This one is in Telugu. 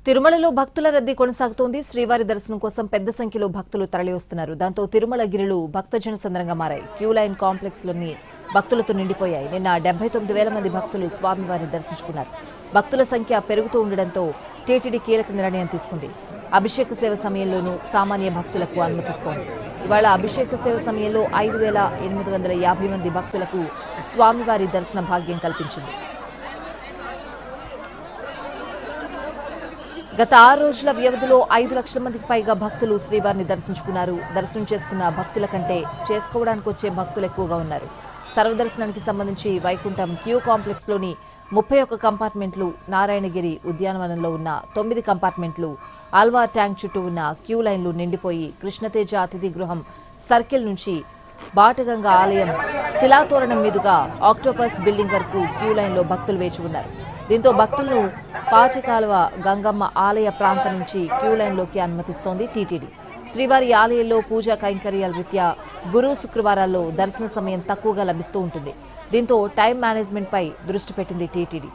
తిరుమలలో భక్తుల రద్దీ కొనసాగుతోంది. శ్రీవారి దర్శనం కోసం పెద్ద సంఖ్యలో భక్తులు తరలివస్తున్నారు. దాంతో తిరుమల గిరులు భక్తజన సంద్రంగా మారాయి. క్యూ లైన్ కాంప్లెక్స్లోని భక్తులతో నిండిపోయాయి. నిన్న 79,000 మంది భక్తులు స్వామివారిని దర్శించుకున్నారు. భక్తుల సంఖ్య పెరుగుతూ ఉండడంతో టీటీడీ కీలక నిర్ణయం తీసుకుంది. అభిషేక సేవ సమయంలోనూ సామాన్య భక్తులకు అనుమతిస్తోంది. ఇవాళ అభిషేక సేవ సమయంలో 5,850 మంది భక్తులకు స్వామివారి దర్శన భాగ్యం కల్పించింది. గత 6 రోజుల వ్యవధిలో 5 లక్షల మందికి పైగా భక్తులు శ్రీవారిని దర్శించుకున్నారు. దర్శనం చేసుకున్న భక్తుల కంటే చేసుకోవడానికి వచ్చే భక్తులు ఎక్కువగా ఉన్నారు. సర్వదర్శనానికి సంబంధించి వైకుంఠం క్యూ కాంప్లెక్స్లోని 31 కంపార్ట్మెంట్లు, నారాయణగిరి ఉద్యానవనంలో ఉన్న 9 కంపార్ట్మెంట్లు, ఆల్వా ట్యాంక్ చుట్టూ ఉన్న క్యూ లైన్లు నిండిపోయి కృష్ణతేజ అతిథి గృహం సర్కిల్ నుంచి బాటగంగా ఆలయం శిలాతోరణం మీదుగా ఆక్టోపస్ బిల్డింగ్ వరకు క్యూ లైన్లో భక్తులు వేచి ఉన్నారు. దీంతో భక్తులను పాచకాలువ గంగమ్మ ఆలయ ప్రాంతం నుంచి క్యూ లైన్లోకి అనుమతిస్తోంది టీటీడీ. శ్రీవారి ఆలయంలో పూజా కైంకర్యాల రీత్యా గురు శుక్రవారాల్లో దర్శన సమయం తక్కువగా లభిస్తూ ఉంటుంది. దీంతో టైం మేనేజ్మెంట్ పై దృష్టి పెట్టింది టీటీడీ.